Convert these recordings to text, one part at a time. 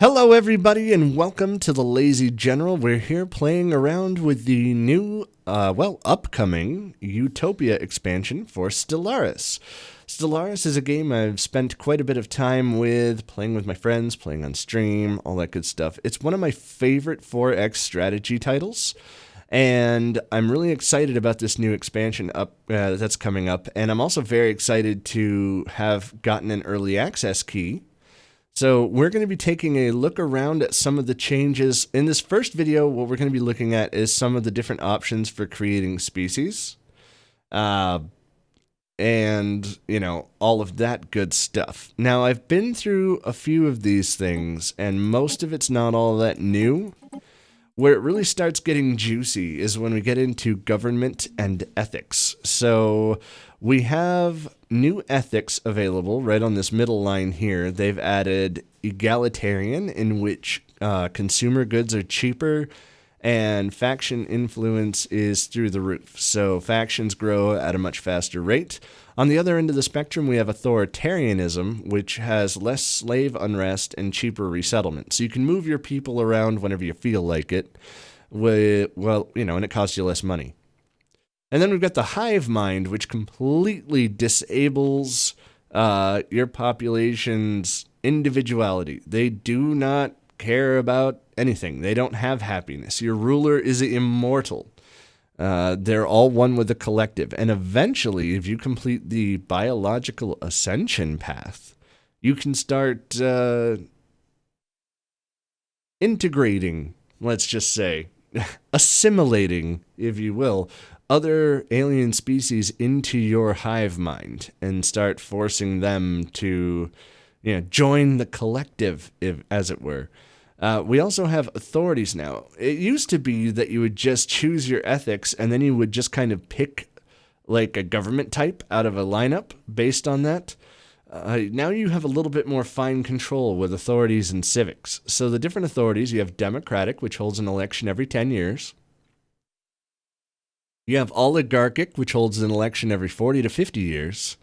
Hello everybody and welcome to the Lazy General. We're here playing around with the new, upcoming Utopia expansion for Stellaris. Stellaris is a game I've spent quite a bit of time with, playing with my friends, playing on stream, all that good stuff. It's one of my favorite 4X strategy titles, and I'm really excited about this new expansion that's coming up, and I'm also very excited to have gotten an early access key. So we're going to be taking a look around at some of the changes. In this first video, what we're going to be looking at is some of the different options for creating species. And, all of that good stuff. Now, I've been through a few of these things, and most of it's not all that new. Where it really starts getting juicy is when we get into government and ethics. So we have new ethics available right on this middle line here. They've added egalitarian, in which consumer goods are cheaper and faction influence is through the roof. So factions grow at a much faster rate. On the other end of the spectrum, we have authoritarianism, which has less slave unrest and cheaper resettlement. So you can move your people around whenever you feel like it, and it costs you less money. And then we've got the Hive Mind, which completely disables your population's individuality. They do not care about anything. They don't have happiness. Your ruler is immortal. They're all one with the collective. And eventually, if you complete the biological ascension path, you can start integrating, let's just say, assimilating, if you will, other alien species into your hive mind and start forcing them to, join the collective, as it were. We also have authorities now. It used to be that you would just choose your ethics and then you would just kind of pick like a government type out of a lineup based on that. Now you have a little bit more fine control with authorities and civics. So the different authorities, you have democratic, which holds an election every 10 years. You have oligarchic, which holds an election every 40 to 50 years.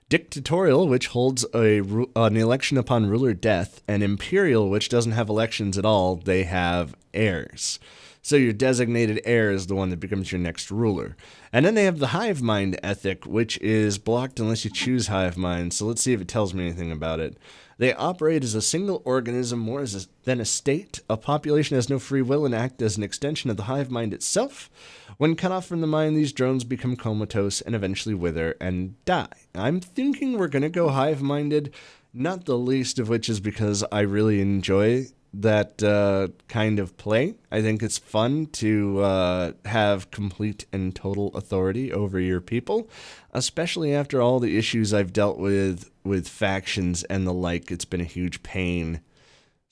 Dictatorial, which holds an election upon ruler death, and imperial, which doesn't have elections at all. They have heirs. So your designated heir is the one that becomes your next ruler. And then they have the Hive Mind ethic, which is blocked unless you choose Hive Mind. So let's see if it tells me anything about it. They operate as a single organism more than a state. A population has no free will and act as an extension of the hive mind itself. When cut off from the mind, these drones become comatose and eventually wither and die. I'm thinking we're going to go hive-minded, not the least of which is because I really enjoy that kind of play. I think it's fun to have complete and total authority over your people, especially after all the issues I've dealt with factions and the like. It's been a huge pain.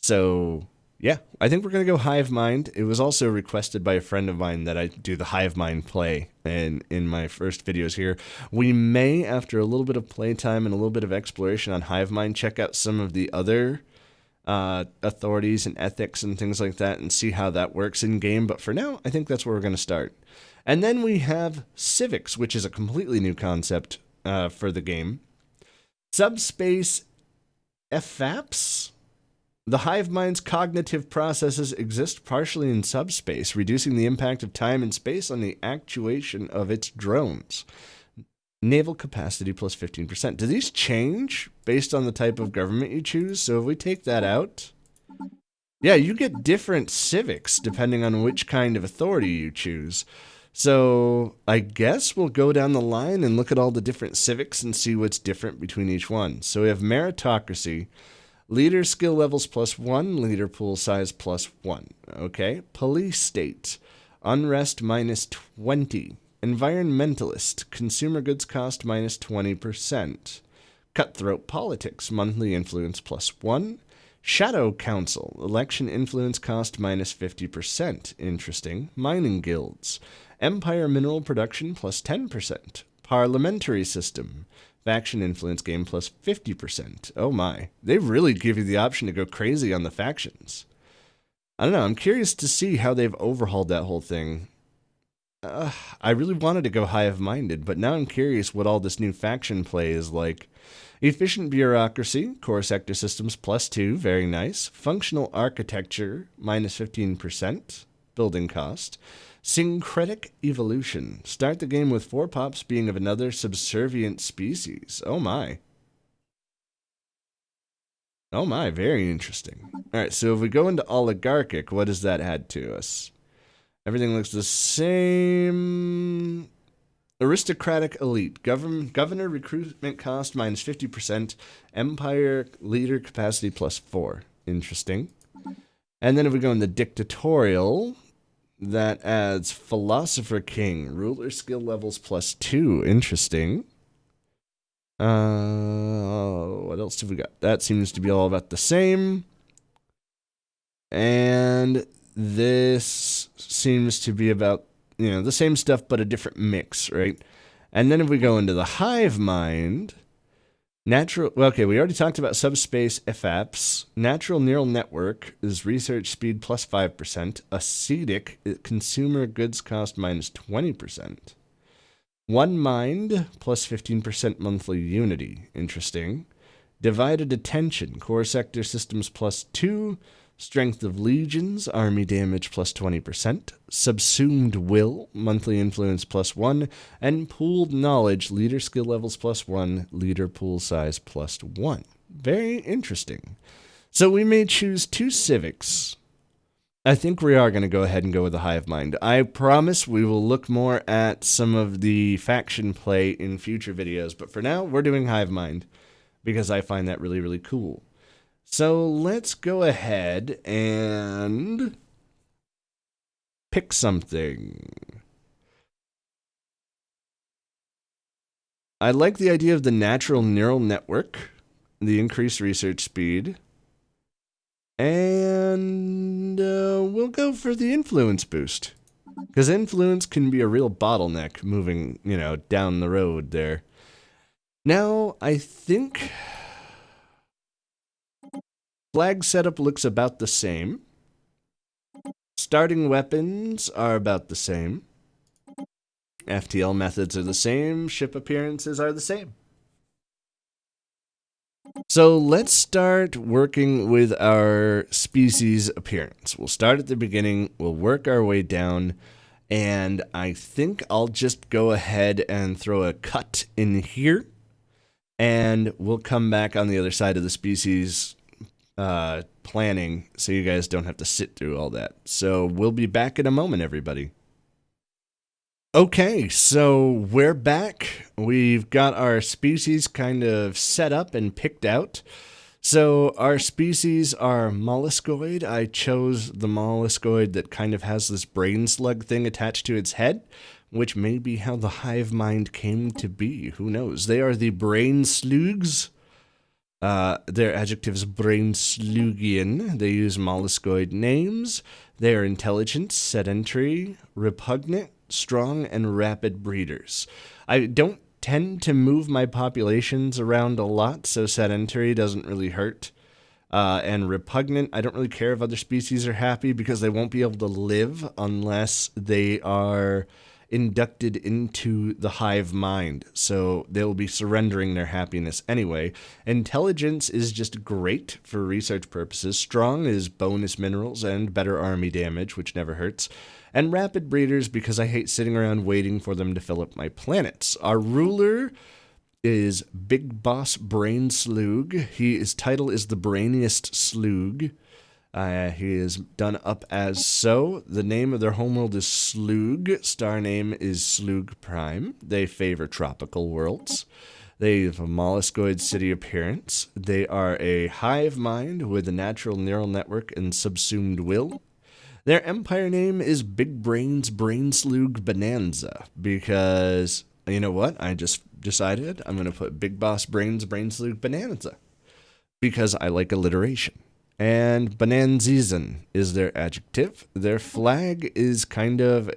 So yeah, I think we're going to go Hive Mind. It was also requested by a friend of mine that I do the Hive Mind play in my first videos here. We may, after a little bit of playtime and a little bit of exploration on Hive Mind, check out some of the other authorities and ethics and things like that and see how that works in game. But for now, I think that's where we're going to start. And then we have civics, which is a completely new concept for the game. Subspace FAPS. The hive mind's cognitive processes exist partially in subspace, reducing the impact of time and space on the actuation of its drones. Naval capacity plus 15%. Do these change based on the type of government you choose? So if we take that out, yeah, you get different civics depending on which kind of authority you choose. So I guess we'll go down the line and look at all the different civics and see what's different between each one. So we have meritocracy, leader skill levels +1, leader pool size +1. Okay, police state, unrest -20. Environmentalist, consumer goods cost -20%. Cutthroat politics, monthly influence +1. Shadow council, election influence cost -50%. Interesting. Mining guilds. Empire mineral production +10%. Parliamentary system. Faction influence game +50%. Oh my. They really give you the option to go crazy on the factions. I don't know. I'm curious to see how they've overhauled that whole thing. I really wanted to go Hive Minded, but now I'm curious what all this new faction play is like. Efficient bureaucracy, core sector systems +2, very nice. Functional architecture -15%, building cost. Syncretic evolution. Start the game with 4 pops being of another subservient species. Oh my. Oh my, very interesting. Alright, so if we go into oligarchic, what does that add to us? Everything looks the same. Aristocratic elite. Governor recruitment cost -50%. Empire leader capacity +4. Interesting. And then if we go into dictatorial, that adds philosopher king. Ruler skill levels +2. Interesting. What else have we got? That seems to be all about the same. And this seems to be about, the same stuff, but a different mix, right? And then if we go into the Hive Mind, we already talked about subspace FAPS. Natural neural network is research speed +5%. Ascetic, consumer goods cost -20%. One mind +15% monthly unity. Interesting. Divided attention, core sector systems +2. Strength of legions, army damage +20%. Subsumed will, monthly influence +1. And pooled knowledge, leader skill levels +1, leader pool size +1. Very interesting. So we may choose 2 civics. I think we are going to go ahead and go with the Hive Mind. I promise we will look more at some of the faction play in future videos. But for now, we're doing Hive Mind because I find that really, really cool. So let's go ahead and pick something. I like the idea of the natural neural network, the increased research speed, and we'll go for the influence boost. Because influence can be a real bottleneck moving, down the road there. Now, I think flag setup looks about the same. Starting weapons are about the same. FTL methods are the same. Ship appearances are the same. So let's start working with our species appearance. We'll start at the beginning. We'll work our way down. And I think I'll just go ahead and throw a cut in here. And we'll come back on the other side of the species planning so you guys don't have to sit through all that. So we'll be back in a moment, everybody. Okay, so we're back. We've got our species kind of set up and picked out. So our species are molluscoid. I chose the molluscoid that kind of has this brain slug thing attached to its head, which may be how the Hive Mind came to be. Who knows? They are the Braynesloogs. Their adjective is Brayneslugian. They use molluscoid names. They are intelligent, sedentary, repugnant, strong, and rapid breeders. I don't tend to move my populations around a lot, so sedentary doesn't really hurt. And repugnant, I don't really care if other species are happy because they won't be able to live unless they are inducted into the Hive Mind, so they'll be surrendering their happiness anyway. Intelligence is just great for research purposes. Strong is bonus minerals and better army damage, which never hurts. And rapid breeders because I hate sitting around waiting for them to fill up my planets. Our ruler is Big Boss Braynesloog. His title is the Brainiest Sloog. He is done up as so. The name of their homeworld is Sloog. Star name is Sloog Prime. They favor tropical worlds. They have a molluscoid city appearance. They are a hive mind with a natural neural network and subsumed will. Their empire name is Big Brains Braynesloog Bonanza because, you know what? I just decided I'm going to put Big Boss Brains Braynesloog Bonanza because I like alliteration. And Bonanzizan is their adjective. Their flag is kind of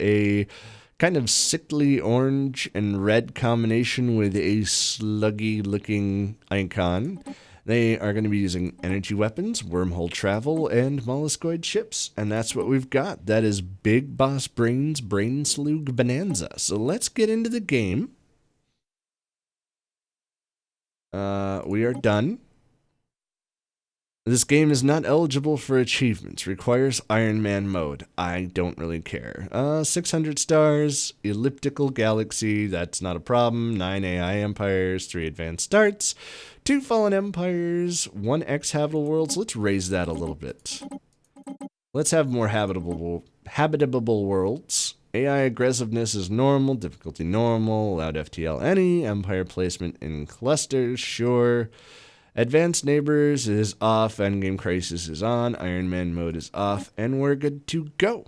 sickly orange and red combination with a sluggy looking icon. They are going to be using energy weapons, wormhole travel, and molluscoid ships. And that's what we've got. That is Big Boss Brain's Braynesloogs Bonanza. So let's get into the game. We are done. This game is not eligible for achievements. Requires Iron Man mode. I don't really care. 600 stars, elliptical galaxy, that's not a problem. 9 AI empires, 3 advanced starts, 2 fallen empires, 1 habitable worlds. Let's raise that a little bit. Let's have more habitable worlds. AI aggressiveness is normal, difficulty normal, allowed FTL any, empire placement in clusters, sure. Advanced Neighbors is off, Endgame Crisis is on, Iron Man mode is off, and we're good to go.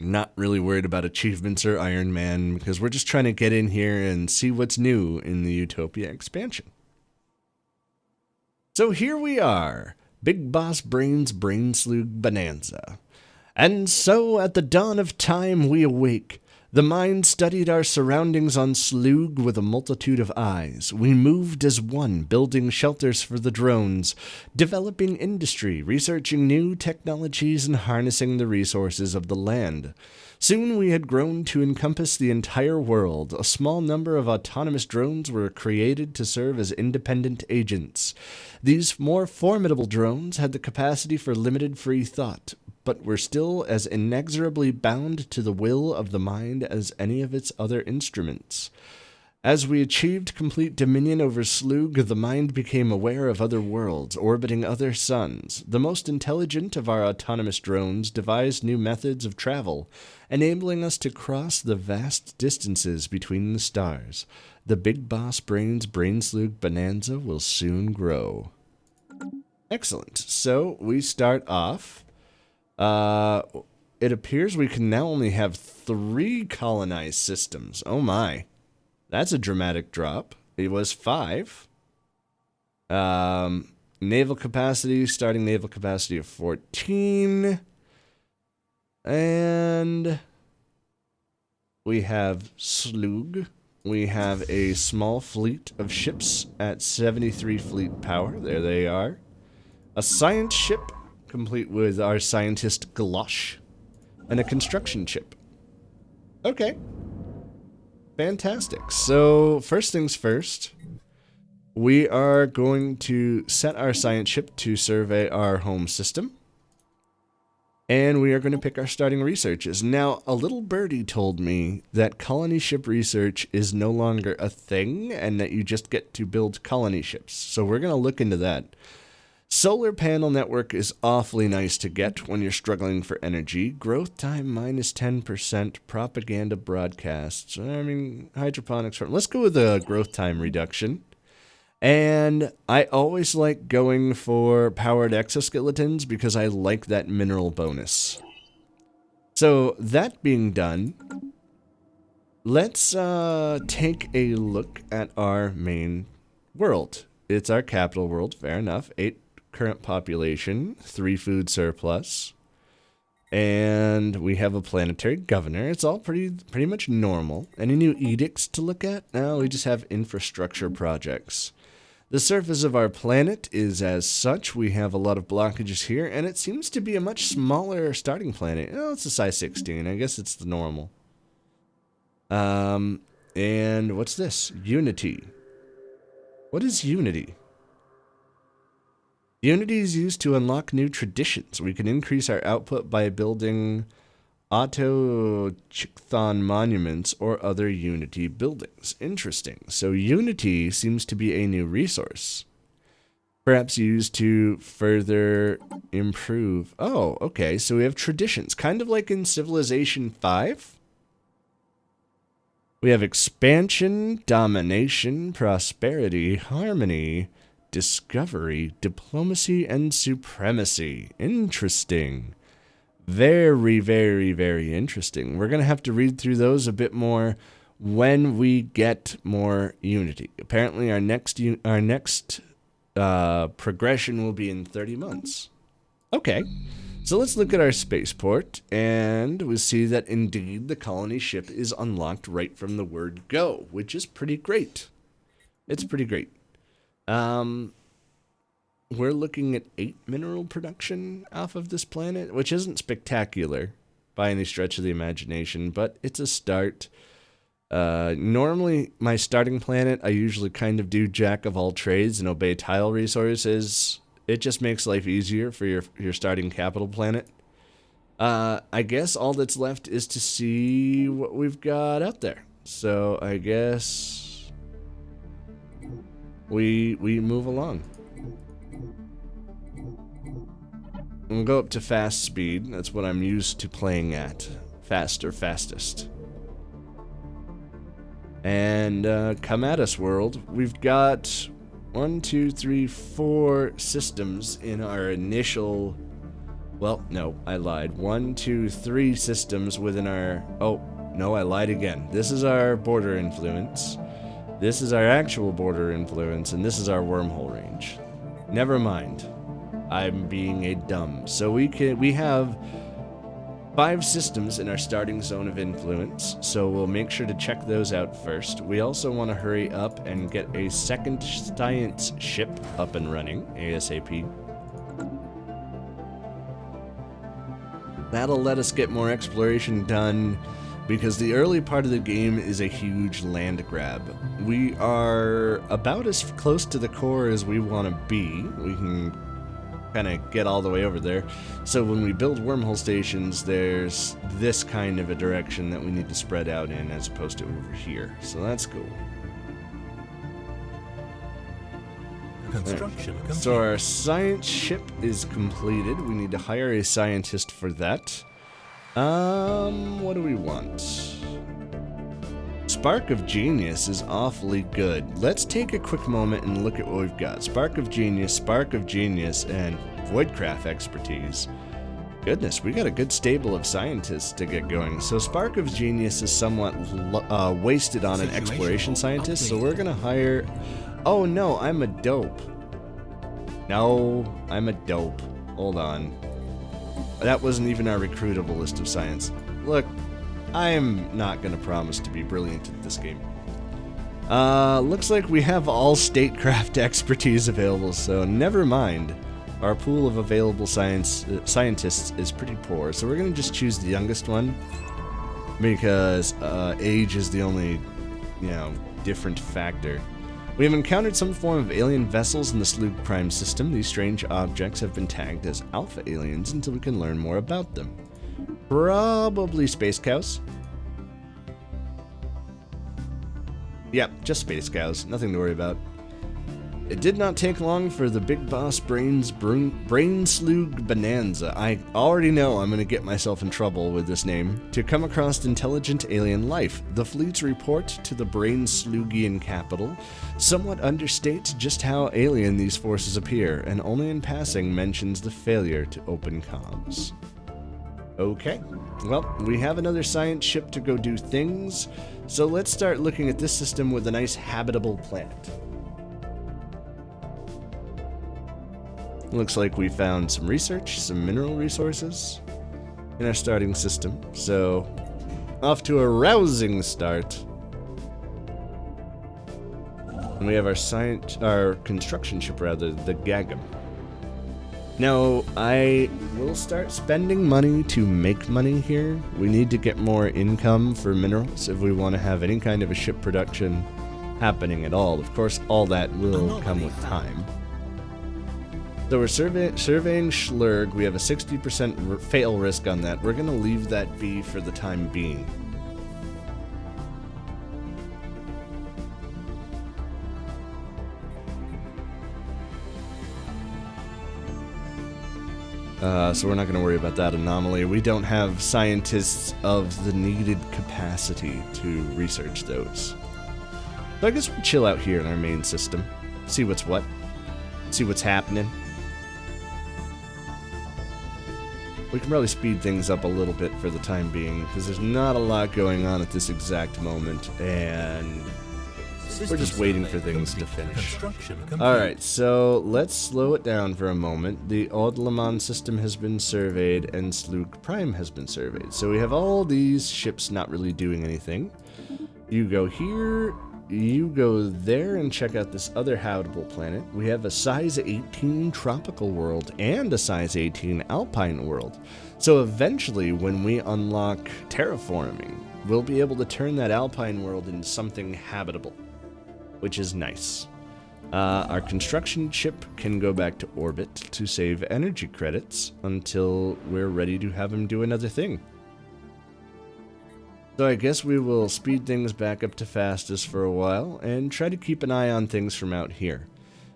Not really worried about achievements or Iron Man, because we're just trying to get in here and see what's new in the Utopia Expansion. So here we are, Big Boss Brain's Braynesloogs Bonanza. And so at the dawn of time we awake. The mind studied our surroundings on Sloog with a multitude of eyes. We moved as one, building shelters for the drones, developing industry, researching new technologies, and harnessing the resources of the land. Soon we had grown to encompass the entire world. A small number of autonomous drones were created to serve as independent agents. These more formidable drones had the capacity for limited free thought, but were still as inexorably bound to the will of the mind as any of its other instruments. As we achieved complete dominion over Sloog, the mind became aware of other worlds, orbiting other suns. The most intelligent of our autonomous drones devised new methods of travel, enabling us to cross the vast distances between the stars. The Big Boss Brain's Braynesloogs Bonanza will soon grow. Excellent. So we start off. It appears we can now only have 3 colonized systems. Oh my. That's a dramatic drop. It was 5. Naval capacity, starting naval capacity of 14. And we have Sloog. We have a small fleet of ships at 73 fleet power. There they are. A science ship, complete with our scientist Galosh, and a construction ship. Okay. Fantastic. So, first things first, we are going to set our science ship to survey our home system. And we are going to pick our starting researches. Now, a little birdie told me that colony ship research is no longer a thing, and that you just get to build colony ships. So we're going to look into that. Solar panel network is awfully nice to get when you're struggling for energy. Growth time minus 10%. Propaganda broadcasts. I mean, hydroponics. Let's go with a growth time reduction. And I always like going for powered exoskeletons because I like that mineral bonus. So that being done, let's take a look at our main world. It's our capital world, fair enough. 8 current population, 3 food surplus, and we have a planetary governor. It's all pretty much normal. Any new edicts to look at? No, we just have infrastructure projects. The surface of our planet is as such. We have a lot of blockages here, and it seems to be a much smaller starting planet. Oh, it's a size 16. I guess it's the normal. And what's this? Unity. What is Unity? Unity is used to unlock new traditions. We can increase our output by building autochthon monuments or other Unity buildings. Interesting. So Unity seems to be a new resource. Perhaps used to further improve. Oh, okay. So we have traditions, kind of like in Civilization 5. We have expansion, domination, prosperity, harmony, discovery, diplomacy, and supremacy. Interesting. Very, very, very interesting. We're going to have to read through those a bit more when we get more Unity. Apparently our next progression will be in 30 months. Okay. So let's look at our spaceport, and we see that indeed the colony ship is unlocked right from the word go, which is pretty great. It's pretty great. We're looking at 8 mineral production off of this planet, which isn't spectacular by any stretch of the imagination, but it's a start. Normally, my starting planet, I usually kind of do jack of all trades and obey tile resources. It just makes life easier for your starting capital planet. I guess all that's left is to see what we've got out there. So I guess we move along. We'll go up to fast speed. That's what I'm used to playing at. Fast or fastest. And come at us, world. We've got 1, 2, 3, 4 systems in our initial... Well, no, I lied. 1, 2, 3 systems within our... Oh, no, I lied again. This is our border influence. This is our actual border influence, and this is our wormhole range. Never mind. I'm being a dumb. So we have 5 systems in our starting zone of influence, so we'll make sure to check those out first. We also want to hurry up and get a second science ship up and running, ASAP. That'll let us get more exploration done, because the early part of the game is a huge land grab. We are about as close to the core as we want to be. We can kind of get all the way over there. So when we build wormhole stations, there's this kind of a direction that we need to spread out in as opposed to over here. So that's cool. Construction complete. So our science ship is completed. We need to hire a scientist for that. What do we want? Spark of Genius is awfully good. Let's take a quick moment and look at what we've got. Spark of Genius, and Voidcraft expertise. Goodness, we got a good stable of scientists to get going. So Spark of Genius is somewhat wasted on an exploration scientist, so we're gonna hire... Oh no, I'm a dope. No, I'm a dope. Hold on. That wasn't even our recruitable list of science. Look, I'm not gonna promise to be brilliant at this game. Looks like we have all statecraft expertise available, so never mind. Our pool of available scientists is pretty poor, so we're gonna just choose the youngest one, because age is the only, different factor. We have encountered some form of alien vessels in the Sloog Prime system. These strange objects have been tagged as alpha aliens until we can learn more about them. Probably space cows. Yep, just space cows. Nothing to worry about. It did not take long for the big boss Braynesloogs bonanza. I already know I'm going to get myself in trouble with this name. To come across intelligent alien life. The fleet's report to the Braynesloogian capital somewhat understates just how alien these forces appear, and only in passing mentions the failure to open comms. Okay, well, we have another science ship to go do things, so let's start looking at this system with a nice habitable planet. Looks like we found some research, some mineral resources in our starting system, so off to a rousing start. And we have our construction ship, rather, the Gagam. Now, I will start spending money to make money here. We need to get more income for minerals if we want to have any kind of a ship production happening at all. Of course, all that will come with time. So we're surveying Schlurg. We have a 60% fail risk on that. We're going to leave that be for the time being. So we're not going to worry about that anomaly. We don't have scientists of the needed capacity to research those. So I guess we'll chill out here in our main system. See what's what. See what's happening. We can probably speed things up a little bit for the time being, because there's not a lot going on at this exact moment, and we're just waiting for things to finish. Alright, so let's slow it down for a moment. The Odlaman system has been surveyed, and Sloog Prime has been surveyed. So we have all these ships not really doing anything. You go here, you go there and check out this other habitable planet. We have a size 18 tropical world and a size 18 alpine world. So eventually, when we unlock terraforming, we'll be able to turn that alpine world into something habitable, which is nice. Our construction ship can go back to orbit to save energy credits until we're ready to have him do another thing. So I guess we will speed things back up to fastest for a while and try to keep an eye on things from out here.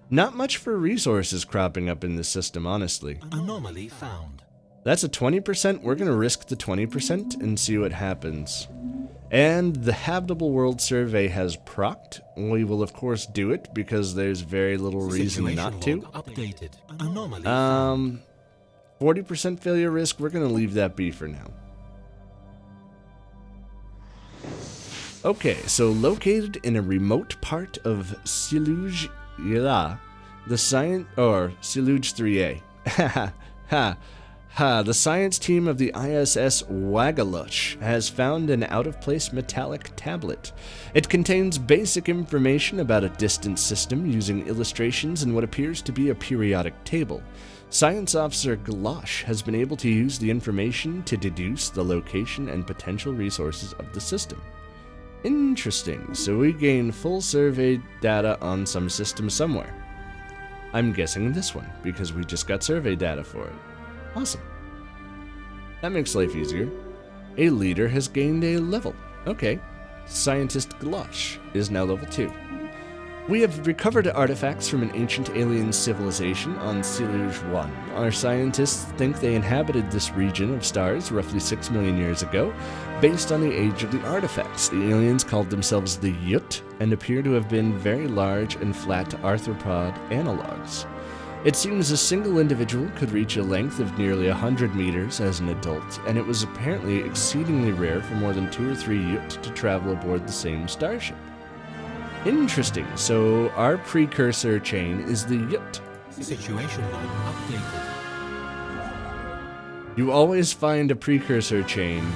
Not much for resources cropping up in this system, honestly. Anomaly found. That's a 20%. We're going to risk the 20% and see what happens. And the Habitable World Survey has procced. We will, of course, do it because there's very little reason not to. Updated. Anomaly 40% failure risk. We're going to leave that be for now. Okay, so located in a remote part of Siluj, the science, or Siluj 3A. The science team of the ISS Wagalush has found an out-of-place metallic tablet. It contains basic information about a distant system using illustrations and what appears to be a periodic table. Science Officer Galosh has been able to use the information to deduce the location and potential resources of the system. Interesting, so we gain full survey data on some system somewhere. I'm guessing this one, because we just got survey data for it. Awesome. That makes life easier. A leader has gained a level. Okay. Scientist Galosh is now level 2. We have recovered artifacts from an ancient alien civilization on Siluj 1. Our scientists think they inhabited this region of stars roughly 6 million years ago. Based on the age of the artifacts, the aliens called themselves the Yut and appear to have been very large and flat arthropod analogs. It seems a single individual could reach a length of nearly 100 meters as an adult, and it was apparently exceedingly rare for more than 2 or 3 Yut to travel aboard the same starship. Interesting, so our precursor chain is the Yut. Situation log updated. You always find a precursor chain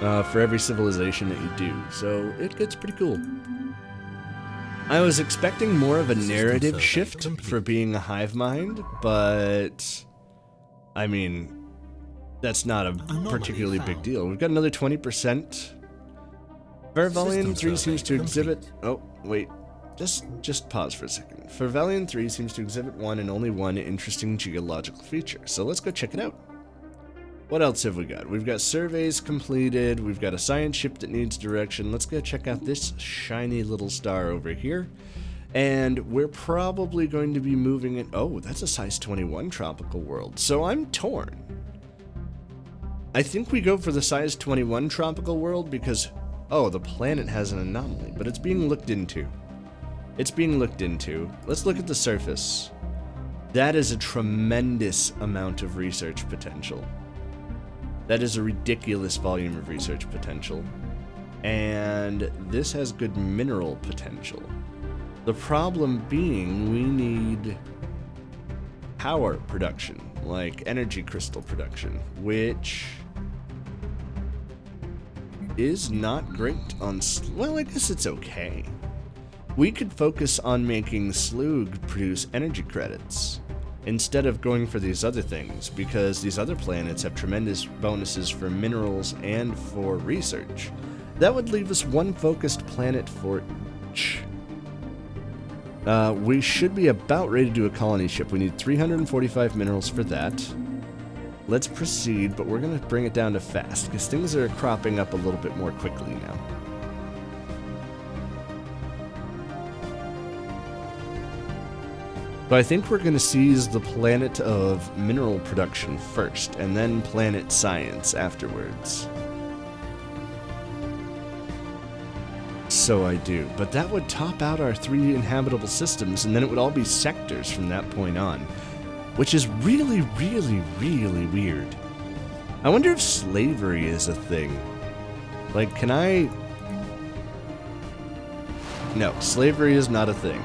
for every civilization that you do, so it gets pretty cool. I was expecting more of a narrative shift for being a Hive Mind, but I mean, that's not a particularly big deal. We've got another 20%. Fervalian 3 seems to exhibit... Oh, wait. Just pause for a second. Fervalian 3 seems to exhibit one and only one interesting geological feature, so let's go check it out. What else have we got? We've got surveys completed. We've got a science ship that needs direction. Let's go check out this shiny little star over here. And we're probably going to be moving it... Oh, that's a size 21 tropical world. So I'm torn. I think we go for the size 21 tropical world because... Oh, the planet has an anomaly, but it's being looked into. It's being looked into. Let's look at the surface. That is a tremendous amount of research potential. That is a ridiculous volume of research potential. And this has good mineral potential. The problem being we need power production, like energy crystal production, which is not great on... Well, I guess it's okay. We could focus on making Sloog produce energy credits instead of going for these other things, because these other planets have tremendous bonuses for minerals and for research. That would leave us one focused planet for each. We should be about ready to do a colony ship. We need 345 minerals for that. Let's proceed, but we're going to bring it down to fast, because things are cropping up a little bit more quickly now. But I think we're going to seize the planet of mineral production first, and then planet science afterwards. So I do, but that would top out our 3 inhabitable systems, and then it would all be sectors from that point on, which is really, really, really weird. I wonder if slavery is a thing. Like, can I... No, slavery is not a thing.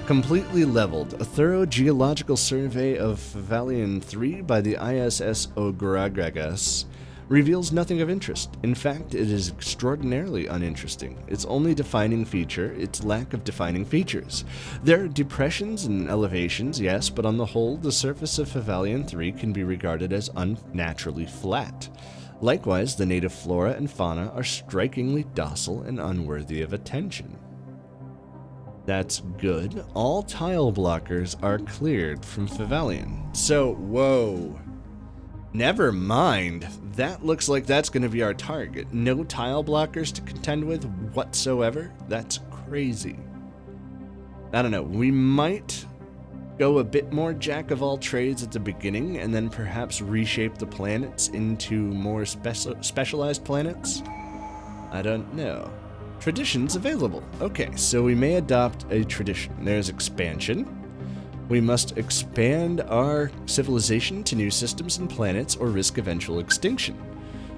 Completely leveled. A thorough geological survey of Fervalian 3 by the ISS Ogragragas reveals nothing of interest. In fact, it is extraordinarily uninteresting. Its only defining feature, its lack of defining features. There are depressions and elevations, yes, but on the whole, the surface of Fevalian 3 can be regarded as unnaturally flat. Likewise, the native flora and fauna are strikingly docile and unworthy of attention. That's good. All tile blockers are cleared from Fevalian. So, whoa. Never mind. That looks like that's going to be our target. No tile blockers to contend with whatsoever? That's crazy. I don't know. We might go a bit more jack of all trades at the beginning and then perhaps reshape the planets into more specialized planets? I don't know. Traditions available. Okay, so we may adopt a tradition. There's expansion. We must expand our civilization to new systems and planets or risk eventual extinction.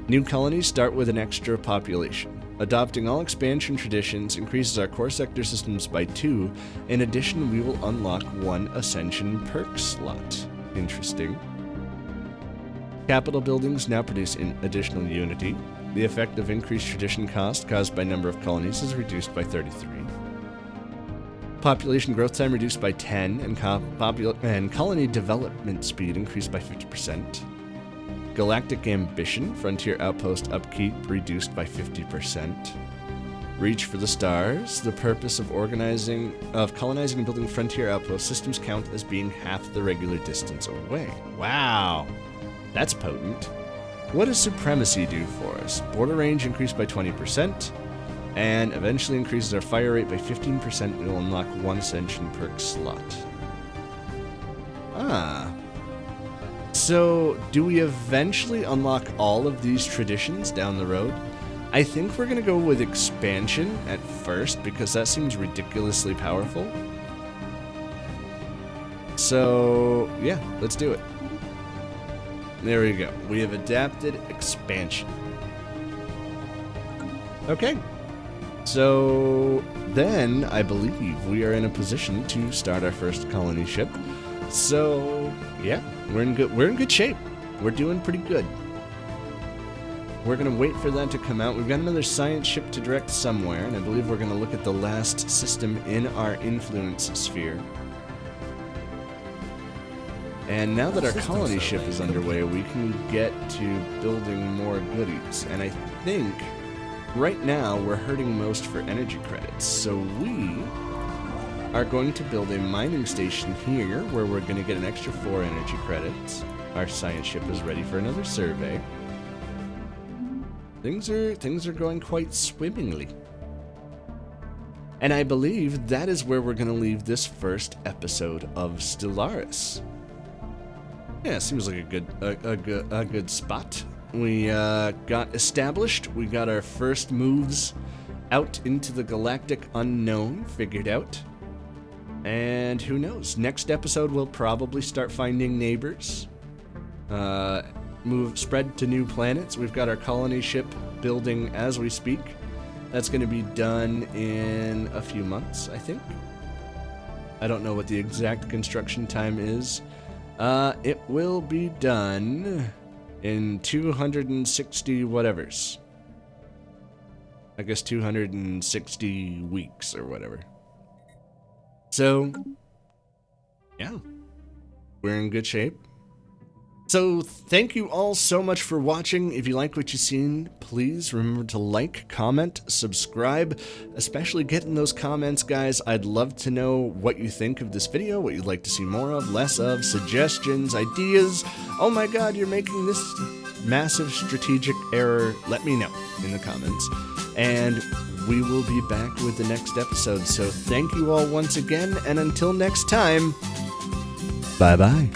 New colonies start with an extra population. Adopting all expansion traditions increases our core sector systems by 2. In addition, we will unlock 1 ascension perk slot. Interesting. Capital buildings now produce an additional unity. The effect of increased tradition cost caused by number of colonies is reduced by 33. Population growth time reduced by 10, and colony development speed increased by 50%. Galactic ambition, frontier outpost upkeep reduced by 50%. Reach for the stars, the purpose of colonizing and building frontier outpost systems count as being half the regular distance away. Wow, that's potent. What does supremacy do for us? Border range increased by 20%. And eventually increases our fire rate by 15%. We will unlock 1 ascension perk slot. So do we eventually unlock all of these traditions down the road? I think we're going to go with expansion at first because that seems ridiculously powerful. So yeah, let's do it. There we go. We have adapted expansion. Okay. So then I believe we are in a position to start our first colony ship. So yeah, we're in good shape. We're doing pretty good. We're gonna wait for that to come out. We've got another science ship to direct somewhere, and I believe we're gonna look at the last system in our influence sphere. And now that our colony ship is underway, we can get to building more goodies. And I think right now, we're hurting most for energy credits, so we are going to build a mining station here where we're going to get an extra 4 energy credits. Our science ship is ready for another survey. Things are going quite swimmingly. And I believe that is where we're going to leave this first episode of Stellaris. Yeah, seems like a good spot. We got established. We got our first moves out into the galactic unknown figured out. And who knows? Next episode we'll probably start finding neighbors. Spread to new planets. We've got our colony ship building as we speak. That's going to be done in a few months, I think. I don't know what the exact construction time is. It will be done in 260 whatevers. I guess 260 weeks or whatever. So, yeah, we're in good shape. So thank you all so much for watching. If you like what you've seen, please remember to like, comment, subscribe, especially get in those comments, guys. I'd love to know what you think of this video, what you'd like to see more of, less of, suggestions, ideas. Oh my god, you're making this massive strategic error. Let me know in the comments. And we will be back with the next episode. So thank you all once again, and until next time, bye-bye.